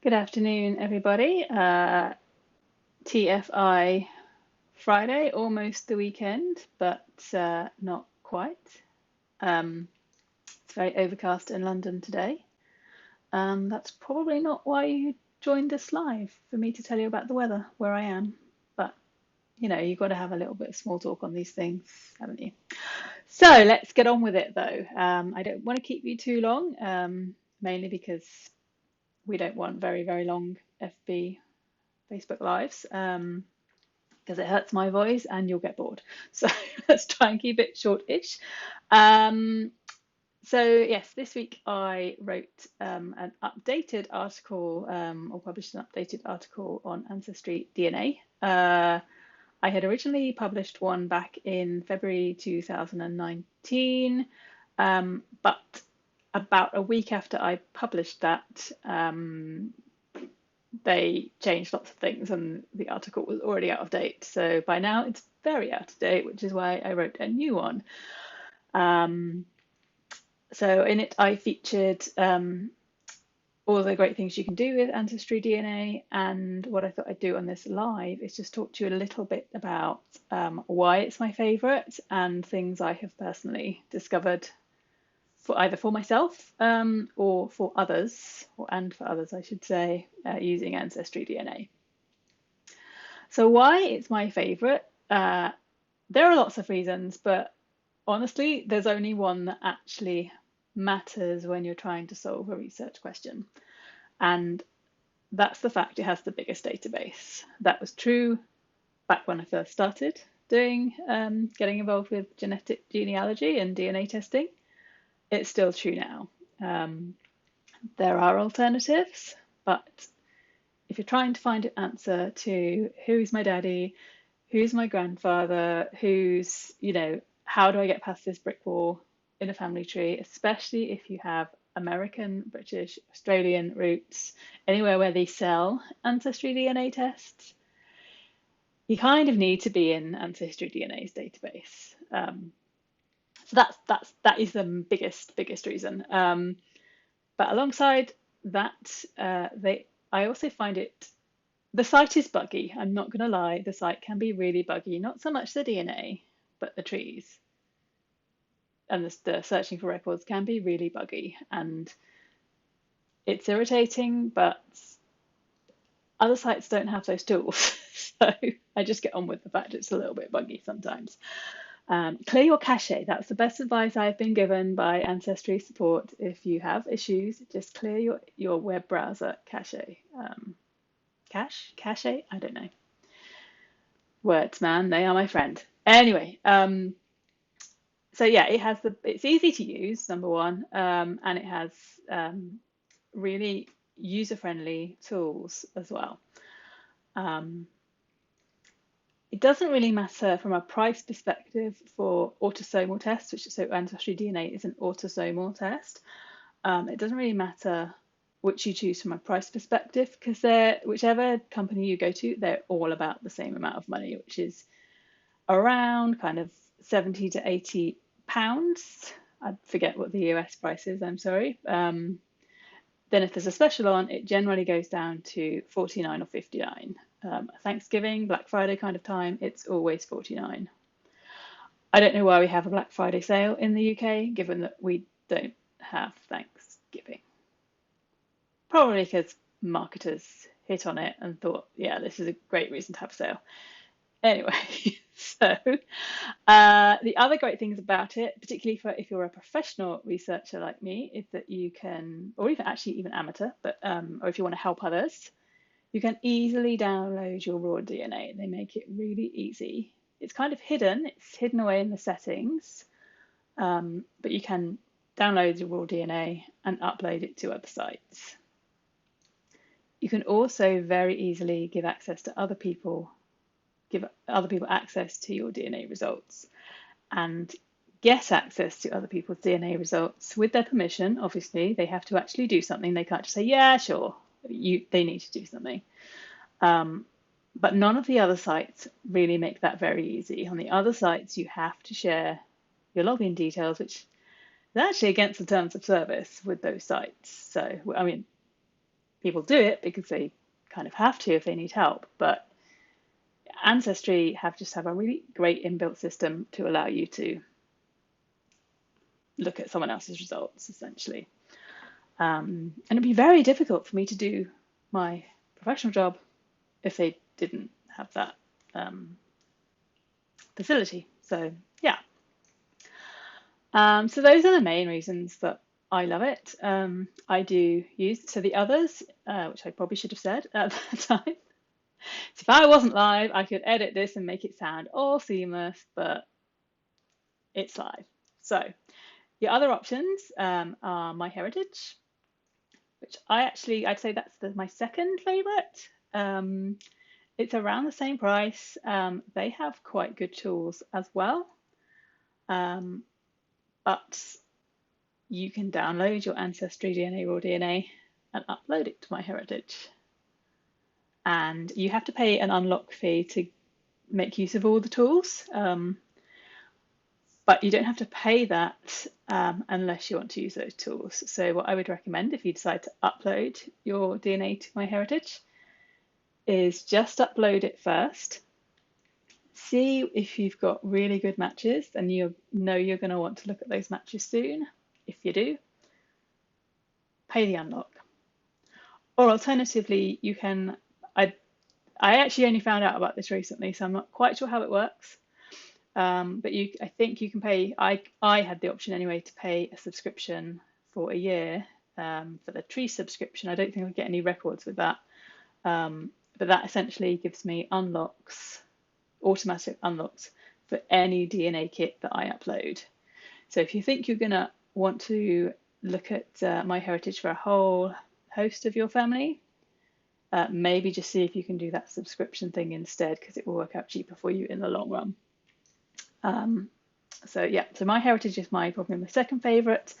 Good afternoon, everybody. TFI Friday, almost the weekend, but not quite. Um, it's very overcast in London today. That's probably not why you joined us live, for me to tell you about the weather where I am. But you've got to have a little bit of small talk on these things, haven't you? So let's get on with it, though. I don't want to keep you too long, mainly because we don't want very, very long FB Facebook Lives because it hurts my voice and you'll get bored. So let's try and keep it short-ish. Um, so yes, this week I wrote an updated article or published an updated article on Ancestry DNA. I had originally published one back in February 2019, but about a week after I published that, they changed lots of things and the article was already out of date. So by now it's very out of date, which is why I wrote a new one. Um, so in it, I featured all the great things you can do with Ancestry DNA. And what I thought I'd do on this live is just talk to you a little bit about why it's my favorite and things I have personally discovered for either for myself or for others, and for others, I should say, using Ancestry DNA. So why it's my favorite? There are lots of reasons, but honestly, there's only one that actually matters when you're trying to solve a research question. And that's the fact it has the biggest database. That was true back when I first started doing getting involved with genetic genealogy and DNA testing. It's still true now. There are alternatives, but if you're trying to find an answer to who's my daddy, who's my grandfather, how do I get past this brick wall in a family tree, especially if you have American, British, Australian roots, anywhere where they sell Ancestry DNA tests, you kind of need to be in Ancestry DNA's database. So that is the biggest reason. But alongside that, I also find the site is buggy. I'm not going to lie, the site can be really buggy. Not so much the DNA, but the trees and the searching for records can be really buggy, and it's irritating. But other sites don't have those tools, so I just get on with the fact it's a little bit buggy sometimes. Clear your cache. That's the best advice I've been given by Ancestry support. If you have issues, just clear your web browser cache. Cache? I don't know. Words, man, they are my friend. Anyway, so yeah, it's easy to use, number one, and it has really user-friendly tools as well. It doesn't really matter from a price perspective for autosomal tests, so Ancestry DNA is an autosomal test. It doesn't really matter which you choose from a price perspective because whichever company you go to, they're all about the same amount of money, which is around kind of 70 to 80 pounds. I forget what the US price is, I'm sorry. Then if there's a special on, it generally goes down to 49 or 59. Thanksgiving, Black Friday kind of time, it's always 49. I don't know why we have a Black Friday sale in the UK, given that we don't have Thanksgiving. Probably because marketers hit on it and thought, yeah, this is a great reason to have a sale. Anyway, so the other great things about it, particularly if you're a professional researcher like me, is that you can, or even amateur, but or if you want to help others, you can easily download your raw DNA. They make it really easy. It's kind of hidden. It's hidden away in the settings, but you can download your raw DNA and upload it to websites. You can also very easily give access to other people, give other people access to your DNA results and get access to other people's DNA results with their permission. Obviously, they have to actually do something. They can't just say, yeah, sure. They need to do something. But none of the other sites really make that very easy. On the other sites, you have to share your login details, which is actually against the terms of service with those sites. So, I mean, people do it because they kind of have to if they need help. But Ancestry have a really great inbuilt system to allow you to look at someone else's results, essentially. And it'd be very difficult for me to do my professional job if they didn't have that facility. So yeah. So those are the main reasons that I love it. I do use, so the others, which I probably should have said at the time. So if I wasn't live, I could edit this and make it sound all seamless, but it's live. So your other options are MyHeritage, which I'd say that's my second favorite. It's around the same price. They have quite good tools as well. But you can download your AncestryDNA raw DNA and upload it to MyHeritage. And you have to pay an unlock fee to make use of all the tools. But you don't have to pay that unless you want to use those tools. So what I would recommend if you decide to upload your DNA to MyHeritage is just upload it first. See if you've got really good matches and you know you're going to want to look at those matches soon. If you do, pay the unlock. Or alternatively, you can, I actually only found out about this recently, so I'm not quite sure how it works. But I think you can pay, I had the option anyway to pay a subscription for a year for the tree subscription. I don't think I'll get any records with that. But that essentially gives me unlocks, automatic unlocks for any DNA kit that I upload. So if you think you're going to want to look at MyHeritage for a whole host of your family, maybe just see if you can do that subscription thing instead, because it will work out cheaper for you in the long run. So MyHeritage is probably my second favorite.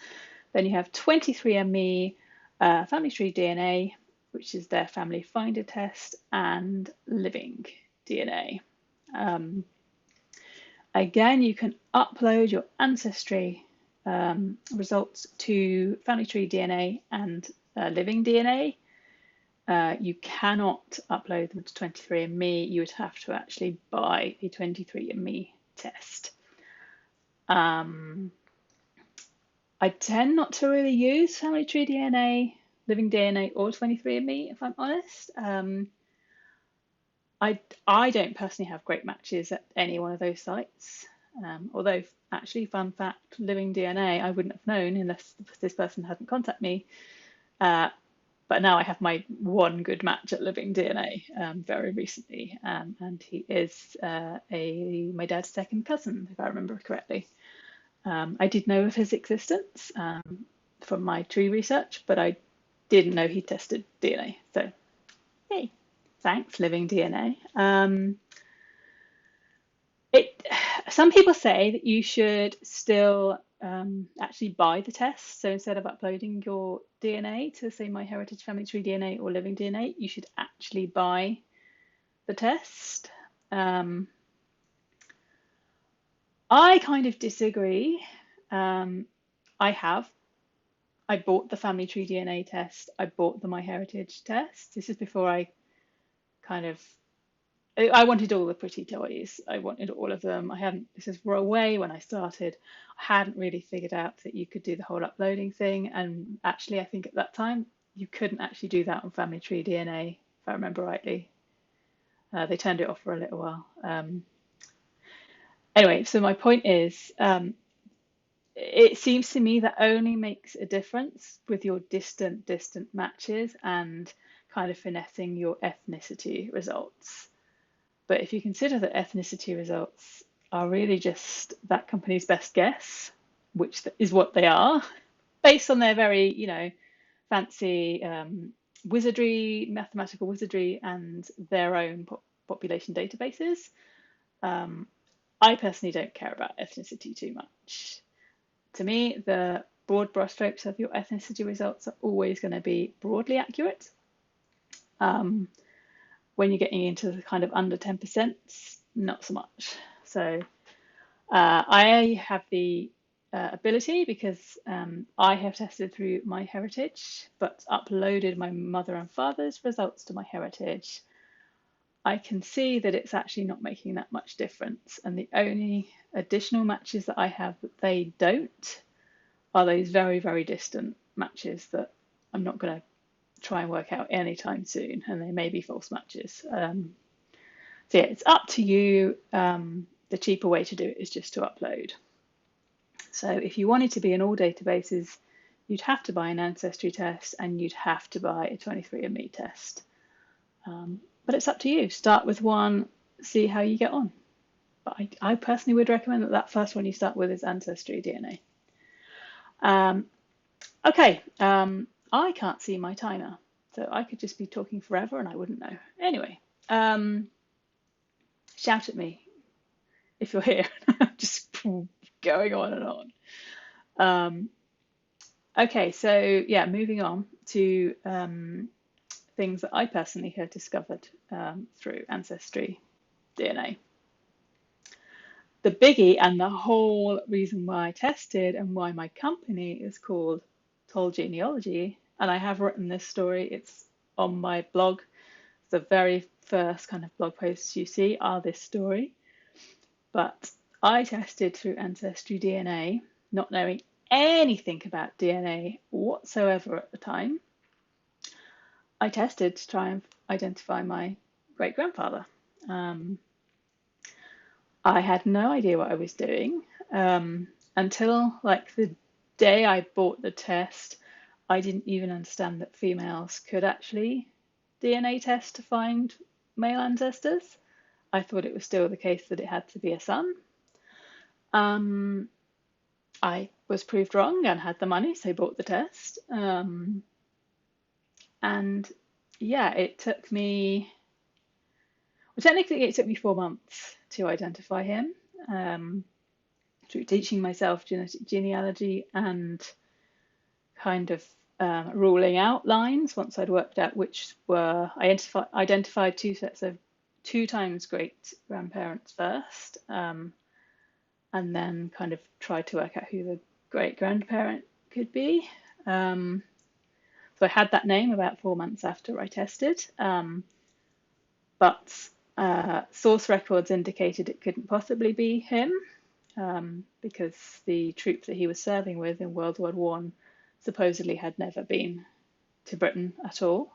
Then you have 23andMe, Family Tree DNA, which is their family finder test, and Living DNA. Again, you can upload your ancestry results to Family Tree DNA and Living DNA. You cannot upload them to 23andMe. You would have to actually buy a 23andMe test. I tend not to really use Family Tree DNA, Living DNA, or 23andMe, if I'm honest. I don't personally have great matches at any one of those sites. Although, actually, fun fact, Living DNA, I wouldn't have known unless this person hadn't contacted me. But now I have my one good match at Living DNA very recently, and he is my dad's second cousin, if I remember correctly. I did know of his existence from my tree research, but I didn't know he tested DNA. So, yay, thanks, Living DNA. Some people say that you should still actually buy the test. So instead of uploading your DNA to, say, MyHeritage, Family Tree DNA, or Living DNA, you should actually buy the test. I kind of disagree. I bought the Family Tree DNA test. I bought the MyHeritage test. This is before I wanted all the pretty toys. I wanted all of them. This is way when I started. I hadn't really figured out that you could do the whole uploading thing. And actually, I think at that time, you couldn't actually do that on Family Tree DNA, if I remember rightly. They turned it off for a little while. Anyway, so my point is, it seems to me that only makes a difference with your distant matches and kind of finessing your ethnicity results. But if you consider that ethnicity results are really just that company's best guess, which is what they are, based on their very, fancy wizardry, mathematical wizardry, and their own population databases, I personally don't care about ethnicity too much. To me, the broad brushstrokes of your ethnicity results are always going to be broadly accurate. When you're getting into the kind of under 10%, not so much. So I have the ability because I have tested through MyHeritage, but uploaded my mother and father's results to MyHeritage. I can see that it's actually not making that much difference, and the only additional matches that I have that they don't are those very, very distant matches that I'm not going to try and work out anytime soon, and they may be false matches. So yeah, it's up to you. The cheaper way to do it is just to upload. So if you wanted to be in all databases, you'd have to buy an Ancestry test and you'd have to buy a 23andMe test. But it's up to you. Start with one, see how you get on. But I personally would recommend that first one you start with is AncestryDNA. Okay, I can't see my timer, so I could just be talking forever and I wouldn't know. Anyway, shout at me if you're here. Just going on and on. Okay, so yeah, moving on to things that I personally have discovered through AncestryDNA. The biggie and the whole reason why I tested and why my company is called Toll Genealogy, and I have written this story, it's on my blog. The very first kind of blog posts you see are this story. But I tested through AncestryDNA, not knowing anything about DNA whatsoever at the time. I tested to try and identify my great-grandfather. I had no idea what I was doing until like the day I bought the test. I didn't even understand that females could actually DNA test to find male ancestors. I thought it was still the case that it had to be a son. I was proved wrong and had the money, so bought the test. And yeah, it took me, well, technically it took me 4 months to identify him through teaching myself genetic genealogy and kind of ruling out lines once I'd worked out which were, I identified two sets of 2 times great grandparents first, and then kind of tried to work out who the great grandparent could be. So I had that name about 4 months after I tested, but source records indicated it couldn't possibly be him because the troops that he was serving with in World War I supposedly had never been to Britain at all.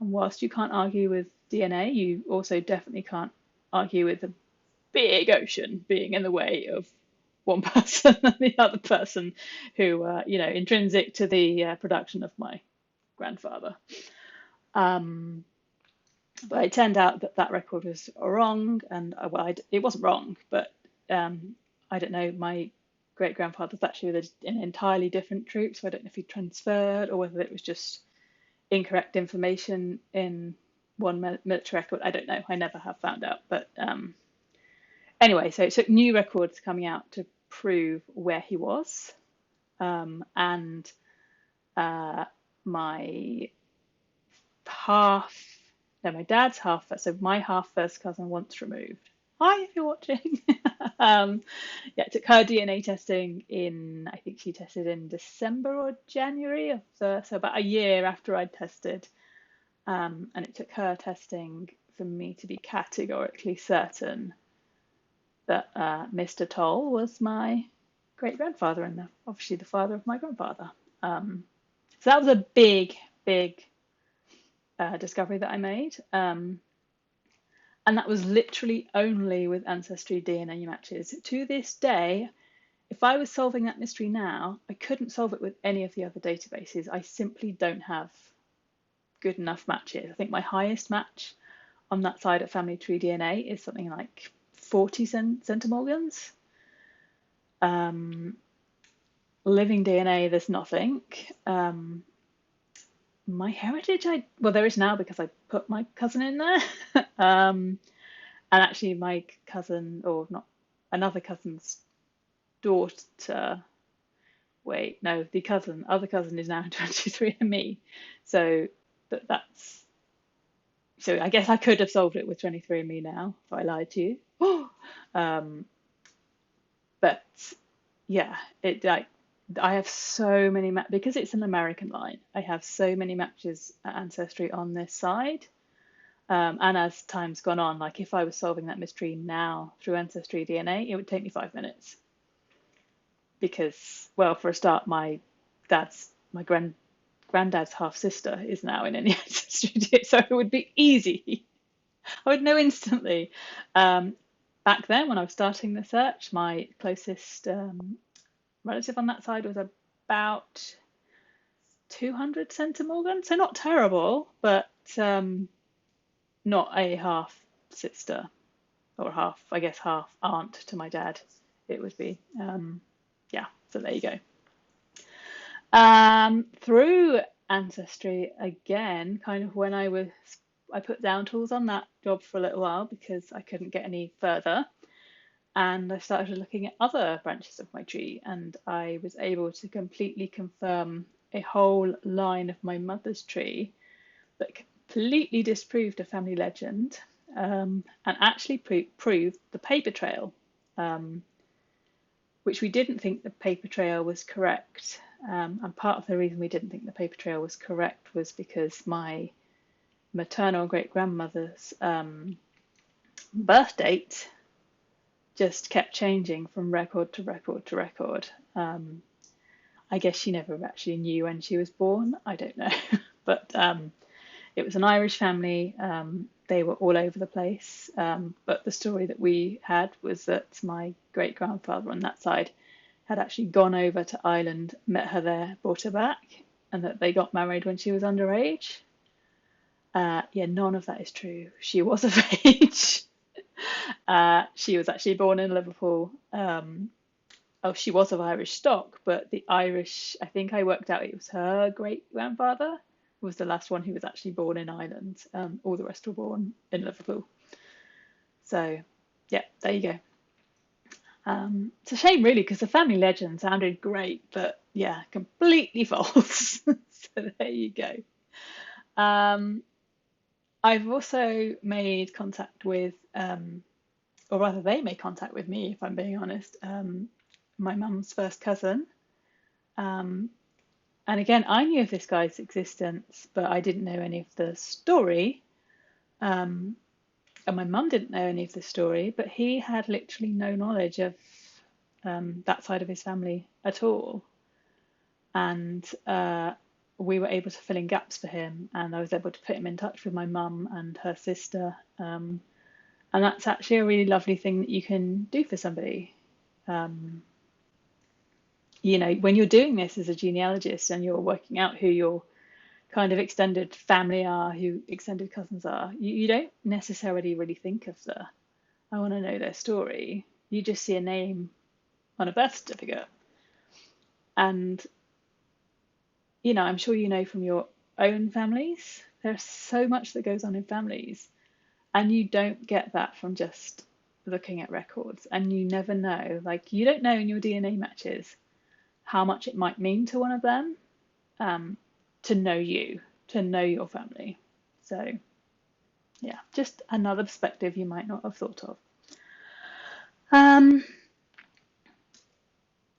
And whilst you can't argue with DNA, you also definitely can't argue with the big ocean being in the way of one person and the other person who, intrinsic to the production of my grandfather. But it turned out that record was wrong, and it wasn't wrong, but I don't know, my great grandfather was actually with an entirely different troop, so I don't know if he transferred or whether it was just incorrect information in one military record. I don't know. I never have found out. But anyway, so it took new records coming out to prove where he was, and my dad's half, so my half first cousin once removed. Hi, if you're watching. Yeah, took her DNA testing in, I think she tested in December or January, so about a year after I'd tested. And it took her testing for me to be categorically certain that Mr. Toll was my great grandfather and obviously the father of my grandfather. So that was a big, big discovery that I made. And that was literally only with AncestryDNA matches. To this day, if I was solving that mystery now, I couldn't solve it with any of the other databases. I simply don't have good enough matches. I think my highest match on that side of Family Tree DNA is something like 40 centimorgans. Living DNA, there's nothing. MyHeritage, there is now because I put my cousin in there. And actually my cousin, or not, another cousin's daughter, the other cousin is now in 23andMe. So I guess I could have solved it with 23andMe now if I lied to you. But yeah, it like I have so many because it's an American line. I have so many matches at Ancestry on this side. And as time's gone on, like if I was solving that mystery now through Ancestry DNA, it would take me 5 minutes because, well, for a start, my granddad's half sister is now in any Ancestry DNA, so it would be easy. I would know instantly. Um, Back then, when I was starting the search, my closest relative on that side was about 200 centimorgan, so not terrible, but not a half sister or half, I guess, half aunt to my dad. It would be, yeah. So there you go. Through Ancestry again, kind of when I put down tools on that job for a little while because I couldn't get any further. And I started looking at other branches of my tree, and I was able to completely confirm a whole line of my mother's tree that completely disproved a family legend, and actually proved the paper trail, which we didn't think the paper trail was correct. And part of the reason we didn't think the paper trail was correct was because my maternal great grandmother's birth date just kept changing from record to record to record. I guess she never actually knew when she was born. I don't know. But it was an Irish family. They were all over the place. But the story that we had was that my great grandfather on that side had actually gone over to Ireland, met her there, brought her back, and that they got married when she was underage. Yeah, none of that is true. She was of age. She was actually born in Liverpool. Oh, she was of Irish stock, but the Irish, I think I worked out it was her great grandfather was the last one who was actually born in Ireland. All the rest were born in Liverpool. So, yeah, there you go. It's a shame, really, because the family legend sounded great, but yeah, completely false. So there you go. Um, I've also made contact with, or rather, they made contact with me, if I'm being honest, my mum's first cousin. And again, I knew of this guy's existence, but I didn't know any of the story. And my mum didn't know any of the story, but he had literally no knowledge of that side of his family at all. And we were able to fill in gaps for him, and I was able to put him in touch with my mum and her sister. And that's actually a really lovely thing that you can do for somebody. You know, when you're doing this as a genealogist and you're working out who your kind of extended family are, who extended cousins are, you don't necessarily really think of I want to know their story. You just see a name on a birth certificate. And, you know, I'm sure you know from your own families, there's so much that goes on in families. And you don't get that from just looking at records. And you never know, like, you don't know in your DNA matches how much it might mean to one of them to know you, to know your family. So, yeah, just another perspective you might not have thought of.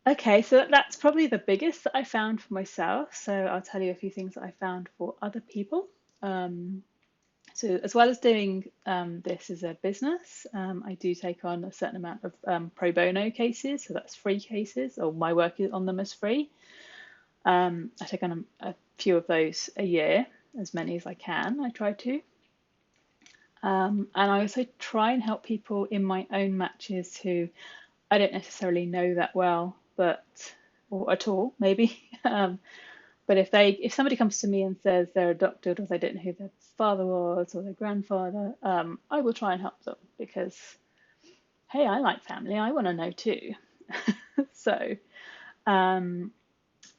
Okay, so that's probably the biggest that I found for myself. So I'll tell you a few things that I found for other people. So as well as doing this as a business, I do take on a certain amount of pro bono cases. So that's free cases, or my work on them is free. I take on a few of those a year, as many as I can. I try to. And I also try and help people in my own matches who I don't necessarily know that well, or at all, maybe. But if somebody comes to me and says they're adopted, or they don't know who their father was or their grandfather, I will try and help them because, hey, I like family. I want to know too. So,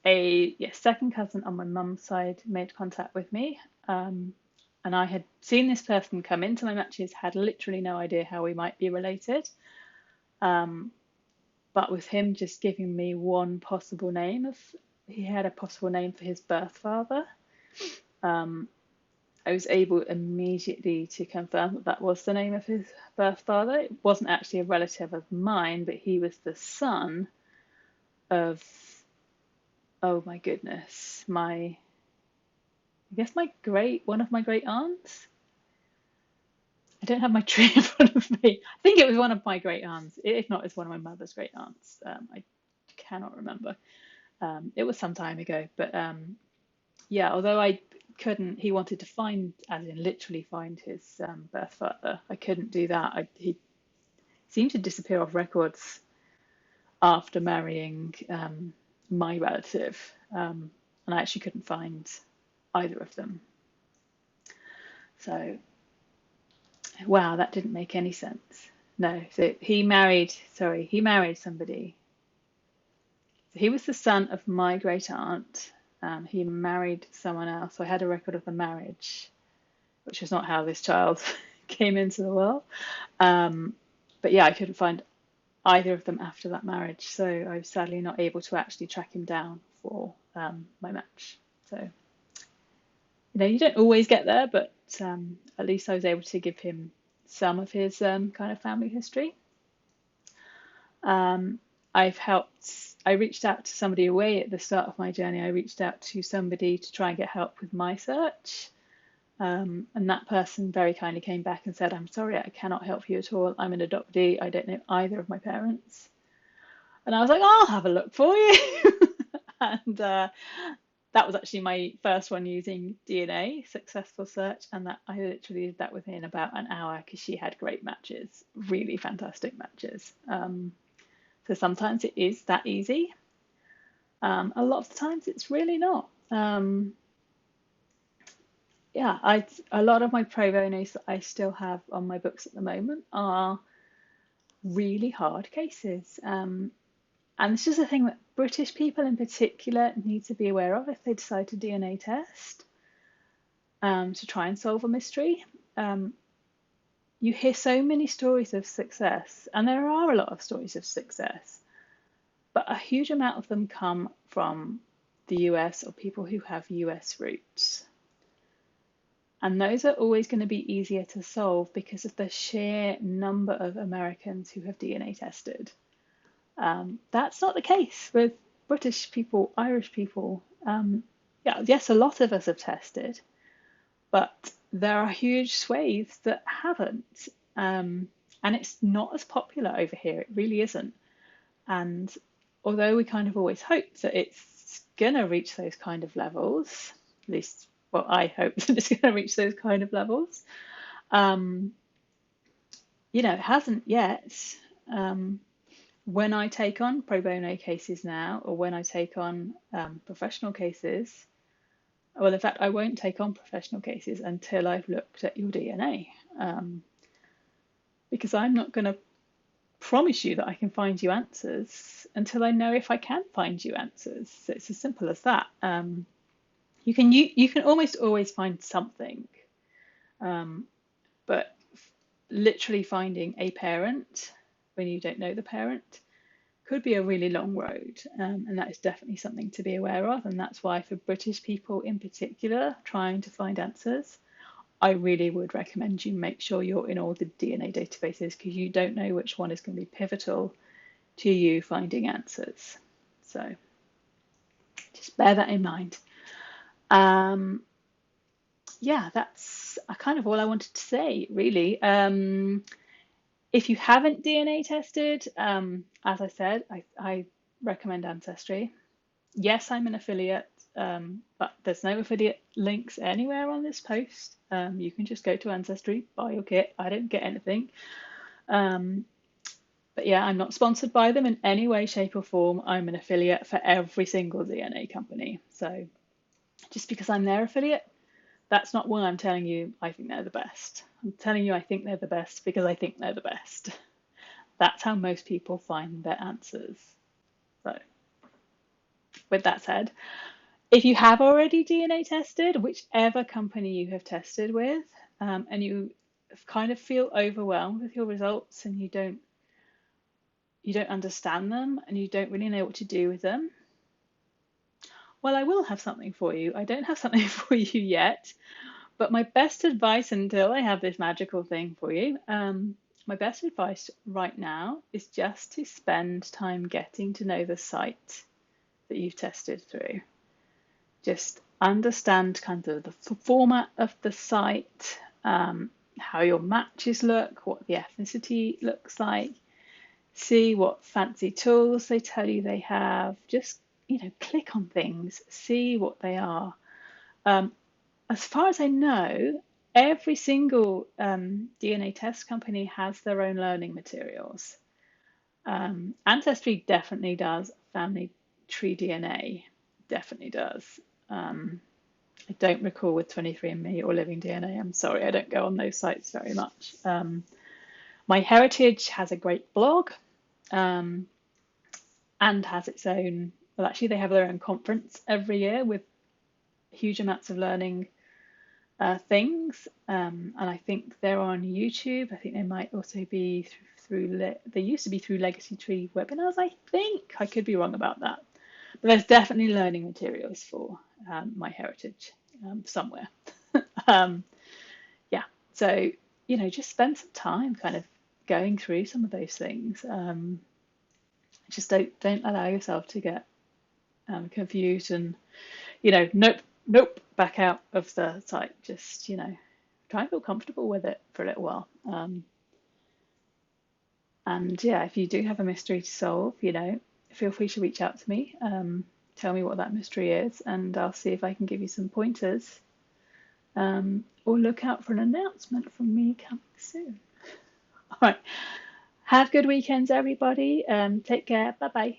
a second cousin on my mum's side made contact with me, and I had seen this person come into my matches, had literally no idea how we might be related. But with him just giving me one possible name he had a possible name for his birth father. I was able immediately to confirm that was the name of his birth father. It wasn't actually a relative of mine, but he was the son of, oh my goodness, I guess one of my great aunts. I don't have my tree in front of me. I think it was one of my great aunts. If not, it's one of my mother's great aunts. I cannot remember. It was some time ago, but yeah, although I couldn't, he wanted to find, as in literally find his birth father. I couldn't do that. He seemed to disappear off records after marrying my relative, and I actually couldn't find either of them. So, wow, that didn't make any sense. No, so he married somebody. So he was the son of my great aunt. He married someone else. So I had a record of the marriage, which was not how this child came into the world. But yeah, I couldn't find either of them after that marriage. So I was sadly not able to actually track him down for my match. So, you don't always get there, but at least I was able to give him some of his kind of family history. I reached out to somebody away at the start of my journey. I reached out to somebody to try and get help with my search. And that person very kindly came back and said, I'm sorry, I cannot help you at all. I'm an adoptee. I don't know either of my parents. And I was like, I'll have a look for you. And that was actually my first one using DNA, successful search. And that I literally did that within about an hour because she had great matches, really fantastic matches. So sometimes it is that easy. A lot of the times it's really not. Yeah, a lot of my pro bonos that I still have on my books at the moment are really hard cases. And it's just a thing that British people in particular need to be aware of if they decide to DNA test to try and solve a mystery. You hear so many stories of success, and there are a lot of stories of success, but a huge amount of them come from the US or people who have US roots. And those are always going to be easier to solve because of the sheer number of Americans who have DNA tested. That's not the case with British people, Irish people. Yeah, yes, a lot of us have tested, but there are huge swathes that haven't. And it's not as popular over here. It really isn't. And although we kind of always hope that it's going to reach those kind of levels, at least, well, I hope that it's going to reach those kind of levels, it hasn't yet. When I take on pro bono cases now, or when I take on professional cases, well, in fact, I won't take on professional cases until I've looked at your DNA, because I'm not going to promise you that I can find you answers until I know if I can find you answers. So it's as simple as that. You can almost always find something, but literally finding a parent when you don't know the parent could be a really long road, and that is definitely something to be aware of. And that's why for British people in particular trying to find answers, I really would recommend you make sure you're in all the DNA databases, because you don't know which one is going to be pivotal to you finding answers. So just bear that in mind. Yeah, that's kind of all I wanted to say, really. If you haven't DNA tested, as I said, I recommend Ancestry. Yes, I'm an affiliate, but there's no affiliate links anywhere on this post. You can just go to Ancestry, buy your kit. I don't get anything. But yeah, I'm not sponsored by them in any way, shape, or form. I'm an affiliate for every single DNA company. So just because I'm their affiliate, that's not why I'm telling you I think they're the best. I'm telling you I think they're the best because I think they're the best. That's how most people find their answers. So with that said, if you have already DNA tested, whichever company you have tested with, and you kind of feel overwhelmed with your results and you don't understand them and you don't really know what to do with them, well, I will have something for you. I don't have something for you yet, but my best advice until I have this magical thing for you, my best advice right now is just to spend time getting to know the site that you've tested through. Just understand kind of the format of the site, how your matches look, what the ethnicity looks like, see what fancy tools they tell you they have. Just, click on things, see what they are. As far as I know, every single DNA test company has their own learning materials. Ancestry definitely does. Family Tree DNA definitely does. I don't recall with 23andMe or Living DNA. I'm sorry, I don't go on those sites very much. MyHeritage has a great blog and has its own, well, actually, they have their own conference every year with huge amounts of learning things. And I think they're on YouTube. I think they might also be they used to be through Legacy Tree webinars, I think. I could be wrong about that. But there's definitely learning materials for MyHeritage somewhere. Yeah, so, just spend some time kind of going through some of those things. Just don't allow yourself to get confused and, nope, back out of the site. Just, try and feel comfortable with it for a little while. And yeah, if you do have a mystery to solve, feel free to reach out to me. Tell me what that mystery is, and I'll see if I can give you some pointers. Or look out for an announcement from me coming soon. All right. Have good weekends, everybody. Take care. Bye-bye.